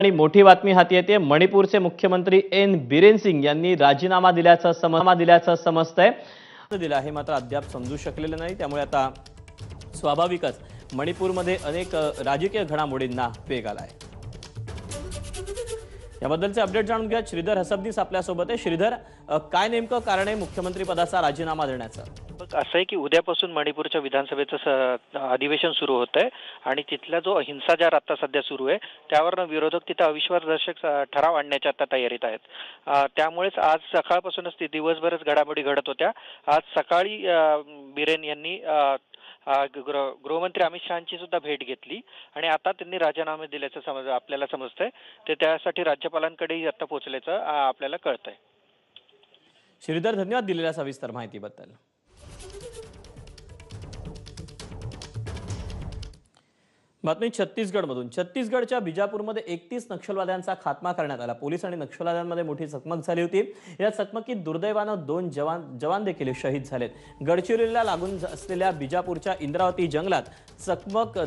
आणि मोठी बातमी हाती येते। मणिपूरचे मुख्यमंत्री एन बिरेन सिंग यांनी राजीनामा दिल्याचं समजतंय। दिला हे मात्र अद्याप समजू शकलेलं नाही, त्यामुळे आता स्वाभाविकच मणिपूरमध्ये अनेक राजकीय घडामोडींना वेग आलाय। याबद्दलचे अपडेट जाणून घ्या। श्रीधर हसबनीस आपल्या सोबत आहे। श्रीधर, काय नेमकं कारण आहे मुख्यमंत्री पदाचा राजीनामा देण्याचं? असं आहे की उद्यापासून मणिपूरच्या विधानसभेचं अधिवेशन सुरू होतंय आणि तिथला जो हिंसाचार आता सध्या सुरू आहे त्यावर विरोधक तिथं अविश्वासदर्शक ठराव आणण्याच्या आता तयारीत आहेत। त्यामुळेच आज सकाळपासूनच दिवसभरच घडामोडी घडत होत्या। आज सकाळी बिरेन यांनी गृहमंत्री अमित शहांची सुद्धा भेट घेतली आणि आता त्यांनी राजीनामे दिल्याचं आपल्याला समजतंय। ते त्यासाठी राज्यपालांकडेही आता पोहोचल्याचं आपल्याला कळतंय। श्रीधर, धन्यवाद दिलेल्या सविस्तर माहितीबद्दल। बातमी छत्तीसगडमधून। छत्तीसगडच्या बिजापूरमध्ये 31 नक्षलवाद्यांचा खात्मा करण्यात आला। पोलीस आणि नक्षलवाद्यांमध्ये मोठी चकमक झाली होती। या चकमकीत दुर्दैवानं 2 जवान देखील शहीद झालेत। गडचिरोलीला लागून असलेल्या बिजापूरच्या इंद्रावती जंगलात चकमक